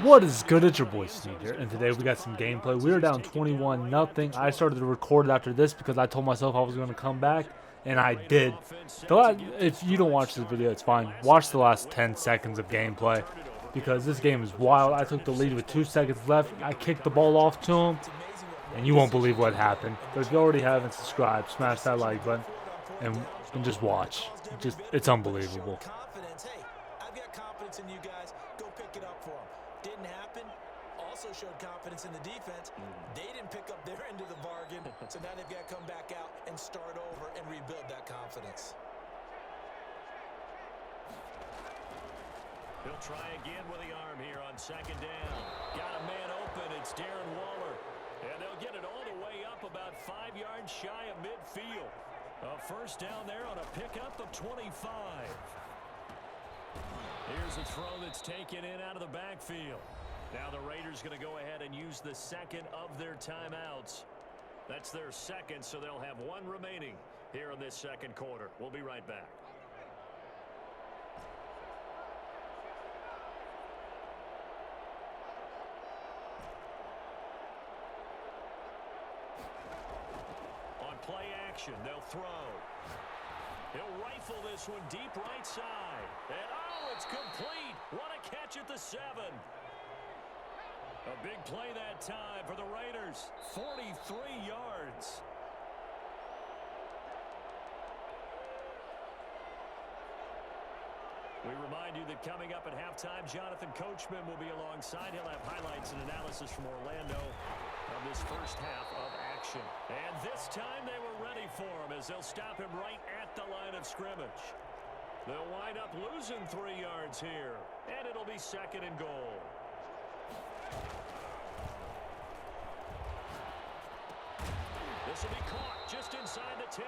What is good? It's your boy Steve here, and today we got some gameplay. We are down 21 nothing. I started to record after this because I told myself I was going to come back, and I did. If you don't watch this video, it's fine. Watch the last 10 seconds of gameplay because this game is wild. I took the lead with 2 seconds left. I kicked the ball off to him, and you won't believe what happened. But if you already haven't subscribed, smash that like button and just watch. It's unbelievable. In you guys, go pick it up for them. Didn't happen. Also showed confidence in the defense. They didn't pick up their end of the bargain, so now they've got to come back out and start over and rebuild that confidence. He'll try again with the arm here on second down. Got a man open. It's Darren Waller. And they'll get it all the way up about 5 yards shy of midfield. A first down there on a pickup of 25. Here's a throw that's taken in out of the backfield. Now the Raiders going to go ahead and use the second of their timeouts. That's their second, so they'll have one remaining here in this second quarter. We'll be right back. On play action, they'll throw. He'll rifle this one deep right side. And oh, it's complete. What a catch at the 7. A big play that time for the Raiders. 43 yards. We remind you that coming up at halftime, Jonathan Coachman will be alongside. He'll have highlights and analysis from Orlando of this first half of action. And this time they were ready for him as they'll stop him right at the line of scrimmage. They'll wind up losing 3 yards here, and it'll be second and goal. This will be caught just inside the 10.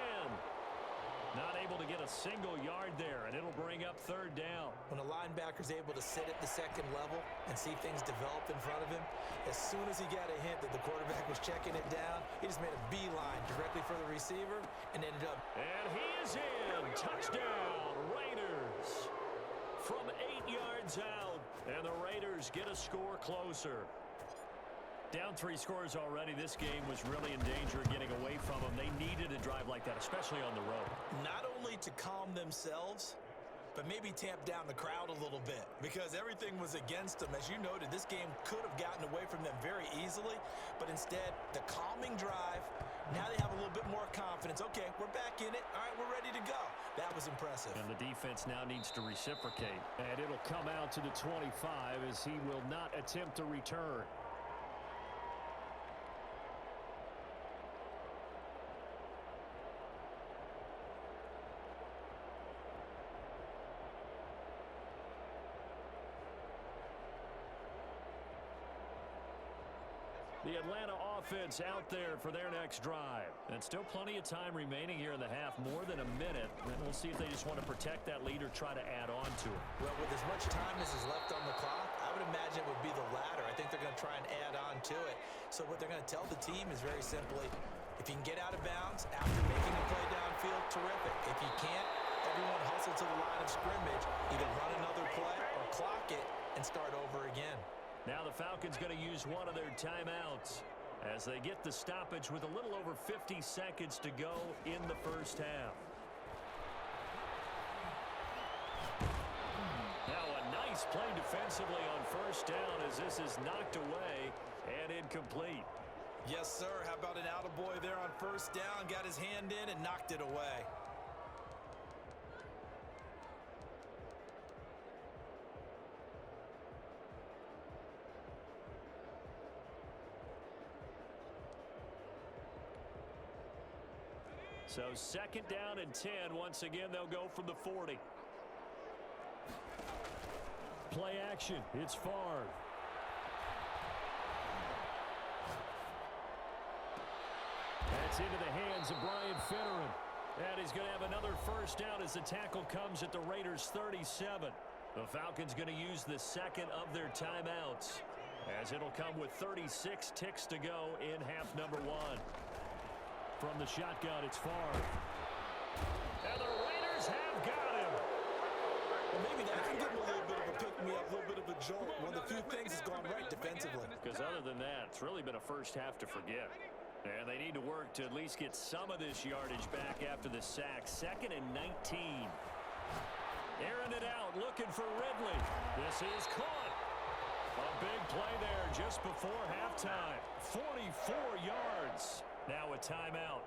Not able to get a single yard there, and it'll bring up third down. When a linebacker's able to sit at the second level and see things develop in front of him, as soon as he got a hint that the quarterback was checking it down, he just made a beeline directly for the receiver and ended up. And he is in. Touchdown, Raiders. From 8 yards out, and the Raiders get a score closer. Down 3 scores already. This game was really in danger of getting away from them. They needed a drive like that, especially on the road. Not only to calm themselves, but maybe tamp down the crowd a little bit because everything was against them. As you noted, this game could have gotten away from them very easily, but instead, the calming drive, now they have a little bit more confidence. Okay, we're back in it. All right, we're ready to go. That was impressive. And the defense now needs to reciprocate. And it'll come out to the 25 as he will not attempt to return. The Atlanta offense out there for their next drive. And still plenty of time remaining here in the half, more than a minute. And we'll see if they just want to protect that lead or try to add on to it. Well, with as much time as is left on the clock, I would imagine it would be the latter. I think they're going to try and add on to it. So what they're going to tell the team is very simply, if you can get out of bounds after making a play downfield, terrific. If you can't, everyone hustle to the line of scrimmage, either run another play or clock it and start over again. Now the Falcons going to use one of their timeouts as they get the stoppage with a little over 50 seconds to go in the first half. Now a nice play defensively on first down as this is knocked away and incomplete. Yes, sir. How about an attaboy there on first down? Got his hand in and knocked it away. So second down and 10. Once again, they'll go from the 40. Play action. It's Favre. That's into the hands of Brian Finneran. And he's going to have another first down as the tackle comes at the Raiders' 37. The Falcons going to use the second of their timeouts as it'll come with 36 ticks to go in half number 1. From the shotgun, it's Favre. And the Raiders have got him. Well, maybe that can give him a little bit of a pick-me-up, a little bit of a jolt. One of the few things that's gone that. It's really been a first half to forget. And they need to work to at least get some of this yardage back after the sack. 2nd and 19. Airing it out, looking for Ridley. This is caught. A big play there just before halftime. 44 yards. Now a timeout.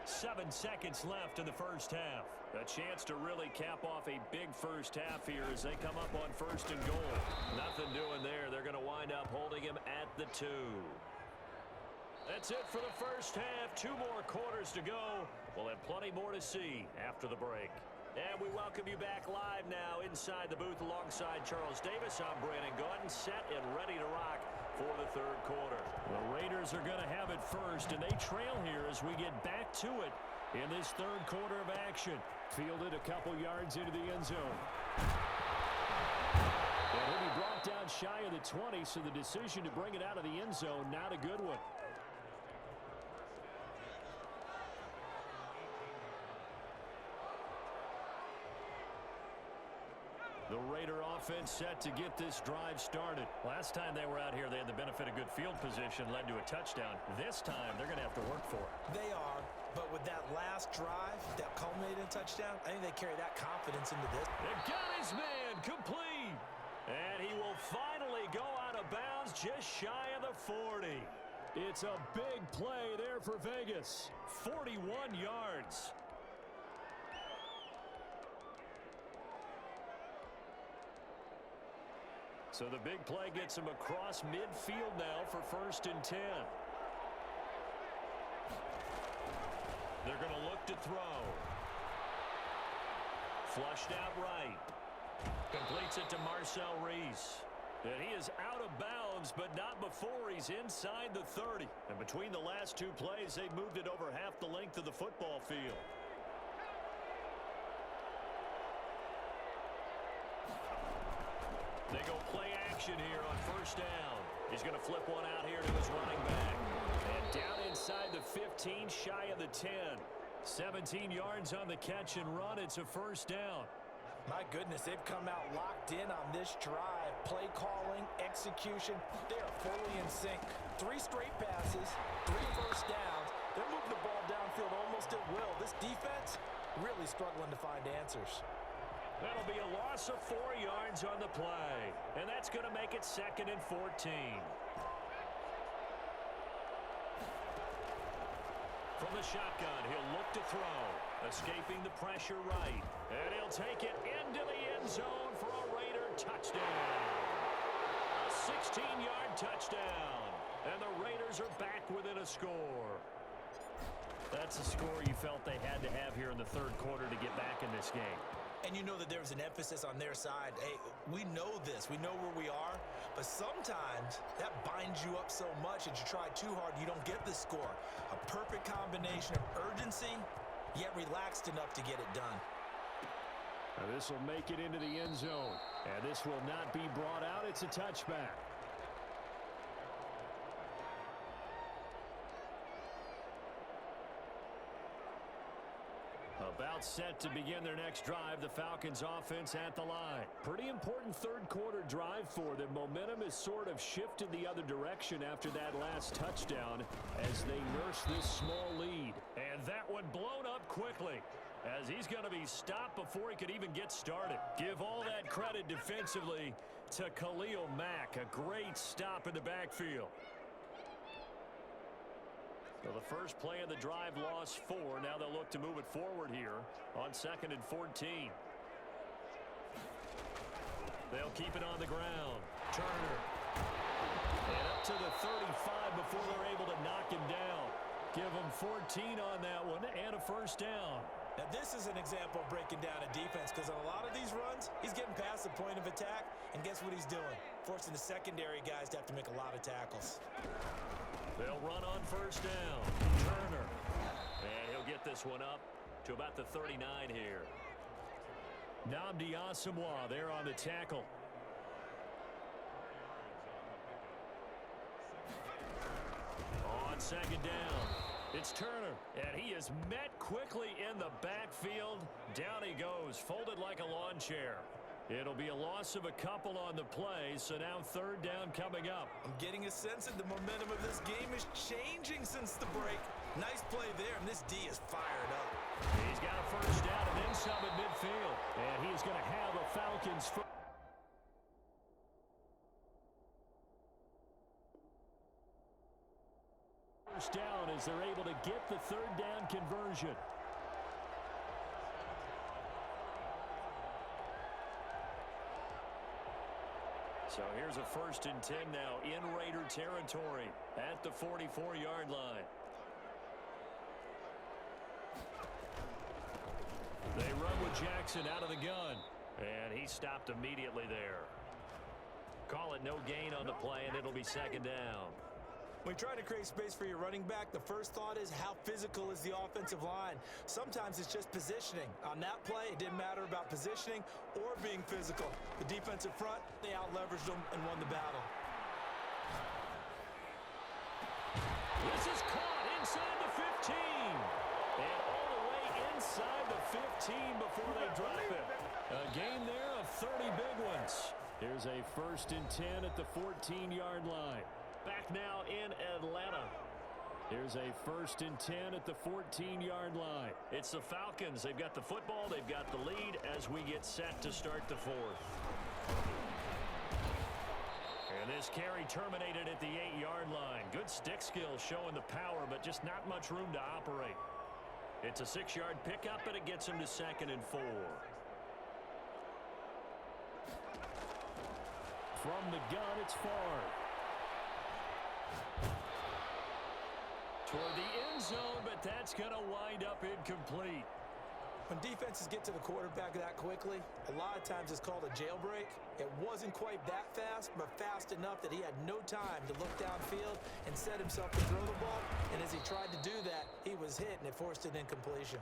7 seconds left in the first half. A chance to really cap off a big first half here as they come up on 1st and goal. Nothing doing there. They're going to wind up holding him at the 2. That's it for the first half. 2 more quarters to go. We'll have plenty more to see after the break. And we welcome you back live now inside the booth alongside Charles Davis. I'm Brandon Gaudin, set and ready to rock for the 3rd quarter. The Raiders are going to have it first, and they trail here as we get back to it in this 3rd quarter of action. Fielded a couple yards into the end zone. And he'll be brought down shy of the 20, so the decision to bring it out of the end zone, not a good one. The Raider offense set to get this drive started. Last time they were out here, they had the benefit of good field position, led to a touchdown. This time, they're going to have to work for it. They are, but with that last drive that culminated in a touchdown, I think they carry that confidence into this. They got his man complete. And he will finally go out of bounds just shy of the 40. It's a big play there for Vegas. 41 yards. So the big play gets him across midfield now for 1st and 10. They're going to look to throw. Flushed out right. Completes it to Marcel Reese. And he is out of bounds, but not before he's inside the 30. And between the last 2 plays, they've moved it over half the length of the football field. They go play action here on 1st down. He's going to flip one out here to his running back. And down inside the 15, shy of the 10. 17 yards on the catch and run. It's a 1st down. My goodness, they've come out locked in on this drive. Play calling, execution, they are fully in sync. 3 straight passes, 3 first downs. They're moving the ball downfield almost at will. This defense really struggling to find answers. That'll be a loss of 4 yards on the play. And that's going to make it 2nd and 14. From the shotgun, he'll look to throw. Escaping the pressure right. And he'll take it into the end zone for a Raider touchdown. A 16-yard touchdown. And the Raiders are back within a score. That's a score you felt they had to have here in the 3rd quarter to get back in this game. And you know that there was an emphasis on their side. Hey, we know this. We know where we are. But sometimes that binds you up so much that you try too hard, you don't get the score. A perfect combination of urgency, yet relaxed enough to get it done. Now this will make it into the end zone. And this will not be brought out. It's a touchback. About set to begin their next drive. The Falcons offense at the line. Pretty important 3rd quarter drive for them. Momentum has sort of shifted the other direction after that last touchdown as they nurse this small lead. And that one blown up quickly as he's going to be stopped before he could even get started. Give all that credit defensively to Khalil Mack. A great stop in the backfield. So the first play of the drive lost 4. Now they'll look to move it forward here on 2nd and 14. They'll keep it on the ground. Turner. And up to the 35 before they're able to knock him down. Give him 14 on that one and a 1st down. Now this is an example of breaking down a defense because on a lot of these runs, he's getting past the point of attack. And guess what he's doing? Forcing the secondary guys to have to make a lot of tackles. They'll run on 1st down. Turner. And he'll get this one up to about the 39 here. Nnamdi Asomugha there on the tackle. On 2nd down, it's Turner. And he is met quickly in the backfield. Down he goes, folded like a lawn chair. It'll be a loss of a couple on the play, so now third down coming up. I'm getting a sense that the momentum of this game is changing since the break. Nice play there, and this D is fired up. He's got a first down and then some at midfield. And he's going to have a Falcons first down as they're able to get the third down conversion. So here's a 1st and 10 now in Raider territory at the 44-yard line. They run with Jackson out of the gun, and he stopped immediately there. Call it no gain on the play, and it'll be 2nd down. When you're trying to create space for your running back, the first thought is how physical is the offensive line. Sometimes it's just positioning. On that play, it didn't matter about positioning or being physical. The defensive front, they out-leveraged them and won the battle. This is caught inside the 15. And all the way inside the 15 before they drop it. A gain there of 30 big ones. Here's a 1st and 10 at the 14-yard line. Back now in Atlanta. Here's a 1st and 10 at the 14-yard line. It's the Falcons. They've got the football. They've got the lead as we get set to start the 4th. And this carry terminated at the 8-yard line. Good stick skills showing the power, but just not much room to operate. It's a 6-yard pickup, and it gets him to 2nd and 4. From the gun, it's Favre. Toward the end zone, but that's going to wind up incomplete. When defenses get to the quarterback that quickly, a lot of times it's called a jailbreak. It wasn't quite that fast, but fast enough that he had no time to look downfield and set himself to throw the ball. And as he tried to do that, he was hit, and it forced an incompletion.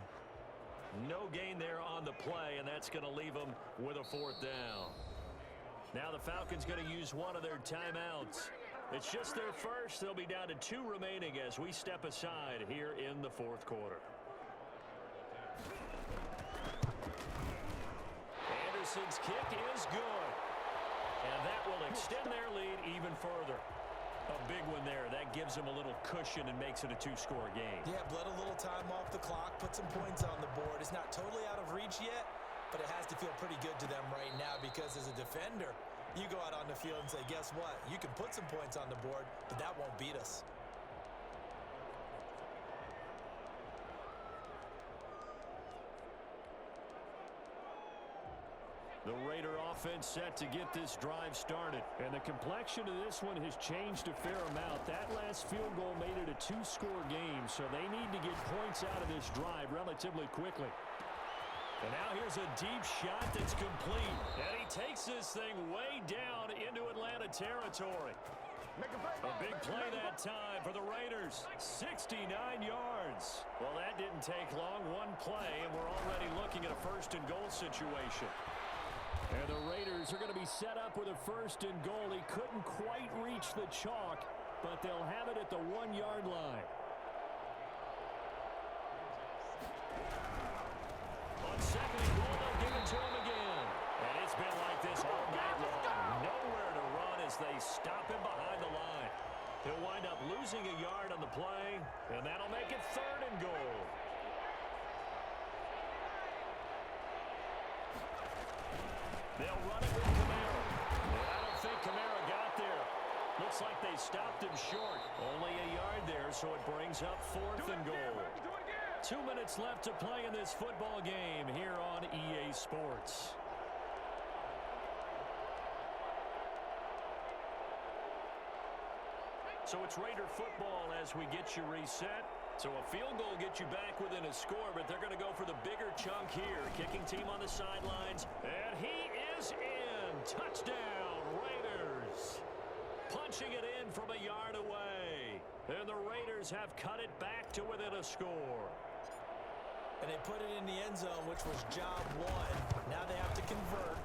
No gain there on the play, and that's going to leave him with a 4th down. Now the Falcons going to use one of their timeouts. It's just their first. They'll be down to 2 remaining as we step aside here in the 4th quarter. Anderson's kick is good. And that will extend their lead even further. A big one there. That gives them a little cushion and makes it a 2-score game. Yeah, bled a little time off the clock, put some points on the board. It's not totally out of reach yet, but it has to feel pretty good to them right now because as a defender, you go out on the field and say, guess what? You can put some points on the board, but that won't beat us. The Raider offense set to get this drive started. And the complexion of this one has changed a fair amount. That last field goal made it a 2-score game, so they need to get points out of this drive relatively quickly. And now here's a deep shot that's complete. And he takes this thing way down into Atlanta territory. A big play that time for the Raiders. 69 yards. Well, that didn't take long. One play, and we're already looking at a 1st and goal situation. And the Raiders are going to be set up with a 1st and goal. He couldn't quite reach the chalk, but they'll have it at the 1-yard line. On 2nd and goal, they'll give it to him again. And it's been like this all night long. Nowhere to run as they stop him behind the line. He'll wind up losing a yard on the play, and that'll make it 3rd and goal. They'll run it with Kamara. And I don't think Kamara got there. Looks like they stopped him short. Only a yard there, so it brings up 4th and goal. 2 minutes left to play in this football game here on EA Sports. So it's Raider football as we get you reset. So a field goal gets you back within a score, but they're going to go for the bigger chunk here. Kicking team on the sidelines, and he is in. Touchdown, Raiders. Punching it in from a yard away. And the Raiders have cut it back to within a score. And they put it in the end zone, which was job one. Now they have to convert.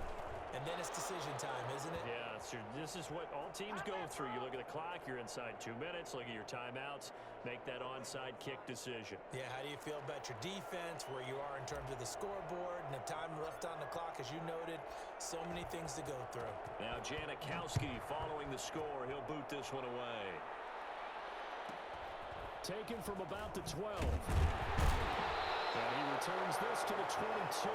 And And then it's decision time, isn't it? Yeah, this is what all teams go through. You look at the clock, you're inside 2 minutes, look at your timeouts, make that onside kick decision. Yeah, how do you feel about your defense, where you are in terms of the scoreboard, and the time left on the clock, as you noted, so many things to go through. Now Janikowski following the score. He'll boot this one away. Taken from about the 12. And he returns this to the 22.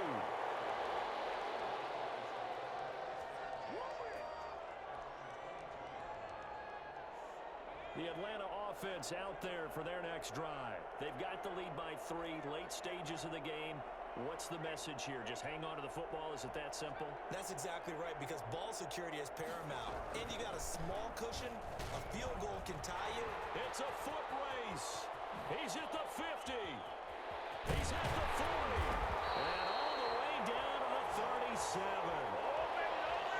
The Atlanta offense out there for their next drive. They've got the lead by 3, late stages of the game. What's the message here? Just hang on to the football? Is it that simple? That's exactly right, because ball security is paramount. And you got a small cushion. A field goal can tie you. It's a foot race. He's at the 50. He's at the 40. And all the way down to the 37.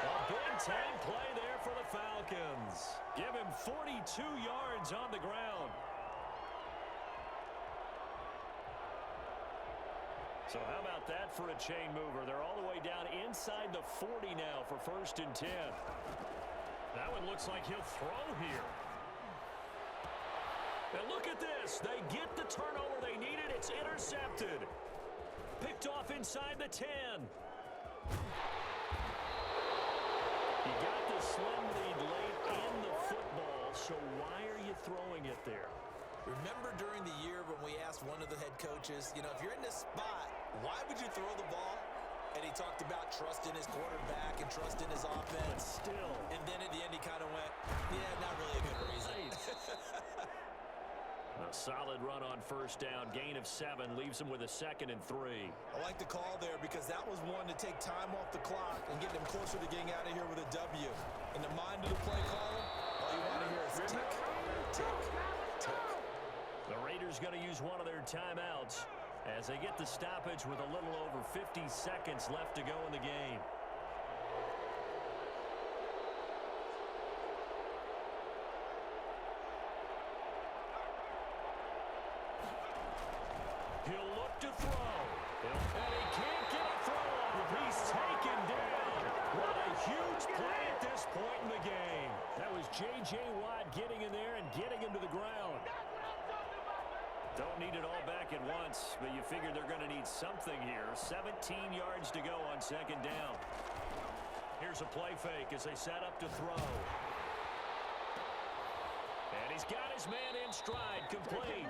A big-time play there for the Falcons. Give him 42 yards on the ground. So how about that for a chain mover? They're all the way down inside the 40 now for 1st and 10. That one looks like he'll throw here. And look at this. They get the turnover they needed. It's intercepted. Picked off inside the 10. You got the slim lead late in the football, so why are you throwing it there? Remember during the year when we asked one of the head coaches, if you're in this spot, why would you throw the ball? And he talked about trusting his quarterback and trusting his offense. But still. And then at the end he kind of went, yeah, not really a good reason. A solid run on 1st down. Gain of 7 leaves him with a 2nd and 3. I like the call there because that was one to take time off the clock and get them closer to getting out of here with a W. In the mind of the play caller, all you want to hear is tick, tick, tick. The Raiders going to use one of their timeouts as they get the stoppage with a little over 50 seconds left to go in the game. He'll look to throw. And he can't get a throw off. He's taken down. What a huge play at this point in the game. That was J.J. Watt getting in there and getting him to the ground. Don't need it all back at once, but you figure they're going to need something here. 17 yards to go on 2nd down. Here's a play fake as they set up to throw. And he's got his man in stride, complete.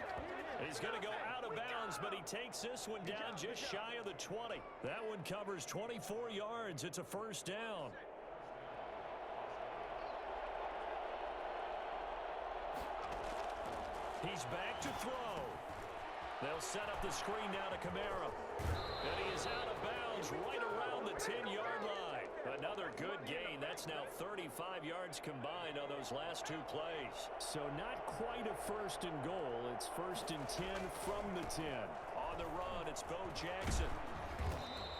He's going to go out of bounds, but he takes this one down just shy of the 20. That one covers 24 yards. It's a 1st down. He's back to throw. They'll set up the screen now to Kamara. And he is out of bounds right around the 10-yard line. Another good gain. That's now 35 yards combined on those last 2 plays. So not quite a 1st and goal. It's 1st and 10 from the 10. On the run, it's Bo Jackson.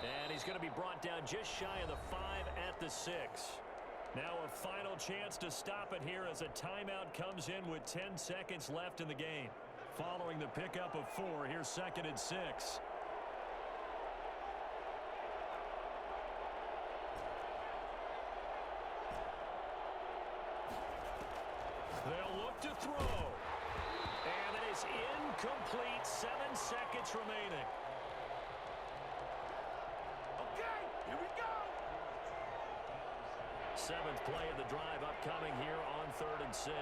And he's going to be brought down just shy of the 5 at the 6. Now a final chance to stop it here as a timeout comes in with 10 seconds left in the game. Following the pickup of 4, here's 2nd and 6. They'll look to throw. And it is incomplete. 7 seconds remaining. Okay, here we go. 7th play of the drive upcoming here on 3rd and 6.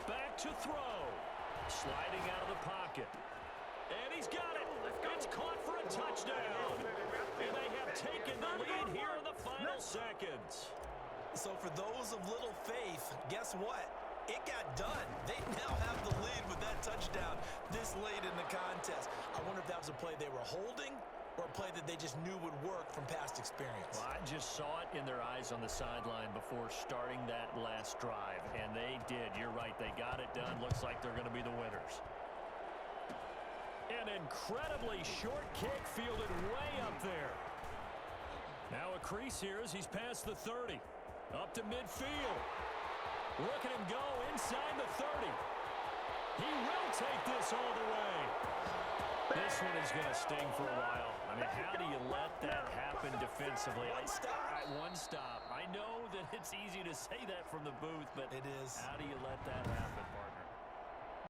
Back to throw. Sliding out of the pocket. And he's got it. It's caught for a touchdown. And they have taken the lead here in the final seconds. So for those of little faith, guess what? It got done. They now have the lead with that touchdown this late in the contest. I wonder if that was a play they were holding or a play that they just knew would work from past experience. Well, I just saw it in their eyes on the sideline before starting that last drive, and they did. You're right. They got it done. Looks like they're going to be the winners. An incredibly short kick fielded way up there. Now a crease here as he's past the 30. Up to midfield. Look at him go inside the 30. He will take this all the way. This one is going to sting for a while. I mean, how do you let that happen defensively? One stop. I know that it's easy to say that from the booth, but it is. How do you let that happen, Mark?